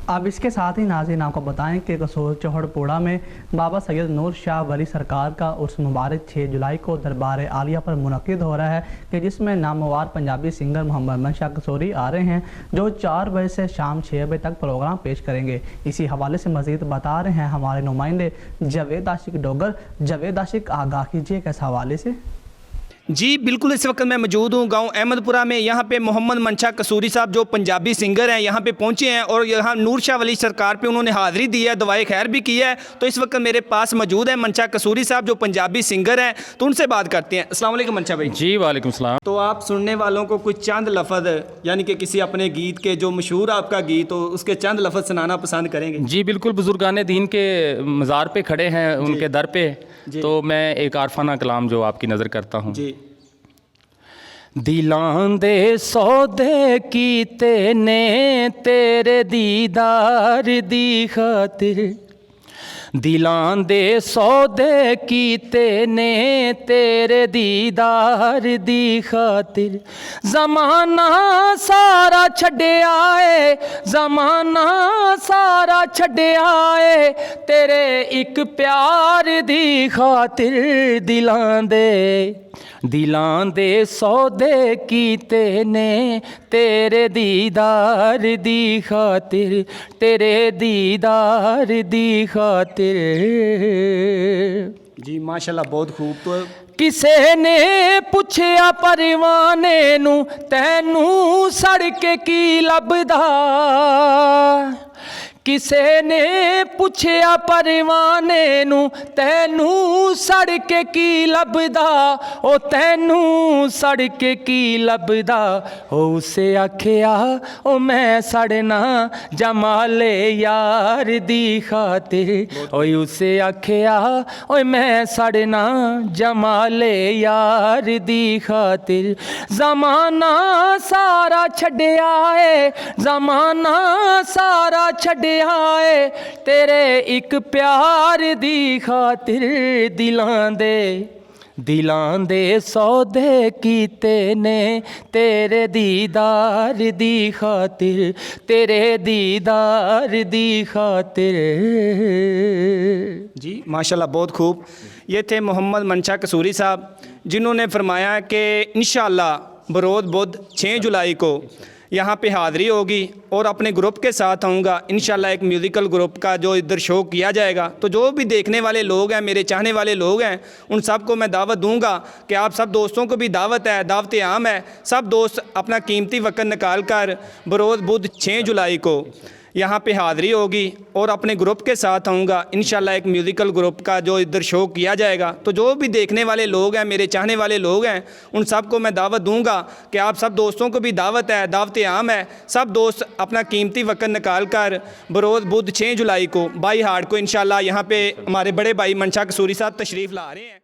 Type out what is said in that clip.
अब इसके साथ ही नाज़रीन आपको बताएं कि कसूर चौहड़पुरा में बाबा सैयद नूर शाह वली सरकार का उर्स मुबारक 6 जुलाई को दरबार आलिया पर मुनक़िद हो रहा है कि जिसमें नामवर पंजाबी सिंगर मोहम्मद मंशा कसूरी आ रहे हैं जो 4 बजे से शाम 6 बजे तक प्रोग्राम पेश करेंगे। इसी हवाले से मज़ीद बता रहे हैं हमारे नुमाइंदे जावेद आशिक डोगर। जावेद आशिक, आगाह कीजिए किस हवाले से। जी बिल्कुल, इस वक्त मैं मौजूद हूँ गांव अहमदपुरा में। यहाँ पे मोहम्मद मंशा कसूरी साहब जो पंजाबी सिंगर हैं यहाँ पे पहुँचे हैं और यहाँ नूर शाह वली सरकार पे उन्होंने हाज़िरी दी है, दुआए खैर भी की है। तो इस वक्त मेरे पास मौजूद है मंशा कसूरी साहब जो पंजाबी सिंगर हैं, तो उनसे बात करते हैं। अस्सलाम वालेकुम मंशा भाई। जी वालेकुम सलाम। तो आप सुनने वालों को कुछ चंद लफ्ज़ यानी कि किसी अपने गीत के जो मशहूर आपका गीत हो उसके चंद लफ्ज़ सुनाना पसंद करेंगे? जी बिल्कुल, बुजुर्गान दीन के मज़ार पे खड़े हैं, उनके दर पे, तो मैं एक आरफाना कलाम जो आपकी नज़र करता हूँ। जी। दिलां दे सौदे कीते ने तेरे दीदार दी खातिर, दिलां दे सौदे कीते ने तेरे दीदार दी खातिर, ज़माना सारा छड्डिया ऐ, ज़माना सारा छड्डिया ऐ तेरे एक प्यार दी खातिर, दिलां दे सौदे कीते ने तेरे दीदार दी खातिर, तेरे दीदार दी खातिर। जी माशाल्लाह, बहुत खूब। तो किसे ने पुछया परवाने नू तैनू सड़ के की लभदा, किसे ने पुछया परवाने नू तैनू सड़ के की लभदा, ओ तैनू सड़ के की लभदा, ओ उसे आखिया ओ मैं सड़ना जमाले यार दी खातिर, ओ उसे आखिया ओ मैं सड़ना जमाले यार दी खातिर, ज़माना सारा छड्डिया ऐ, ज़माना सारा छड्डिया आए तेरे एक प्यार दी खातिर, दिलां दे सौदे कीते ने तेरे दीदार दी खातिर, तेरे दीदार दी खातिर। जी माशाल्लाह, बहुत खूब। ये थे मोहम्मद मंशा कसूरी साहब जिन्होंने फरमाया कि इंशाअल्लाह बरोज़ बुध 6 जुलाई को यहाँ पे हाज़िरी होगी और अपने ग्रुप के साथ आऊँगा इंशाल्लाह। एक म्यूज़िकल ग्रुप का जो इधर शो किया जाएगा, तो जो भी देखने वाले लोग हैं, मेरे चाहने वाले लोग हैं, उन सब को मैं दावत दूंगा कि आप सब दोस्तों को भी दावत है, दावत आम है। सब दोस्त अपना कीमती वक्त निकाल कर बरोज़ बुध 6 जुलाई को यहाँ पे हाज़िरी होगी और अपने ग्रुप के साथ आऊँगा इंशाल्लाह। एक म्यूज़िकल ग्रुप का जो इधर शो किया जाएगा, तो जो भी देखने वाले लोग हैं, मेरे चाहने वाले लोग हैं, उन सब को मैं दावत दूंगा कि आप सब दोस्तों को भी दावत है, दावत आम है। सब दोस्त अपना कीमती वक्त निकाल कर बरोज़ बुध 6 जुलाई को बाई हाट को इंशाल्लाह यहाँ पे हमारे बड़े भाई मंशा कसूरी साहब तशरीफ़ ला रहे हैं।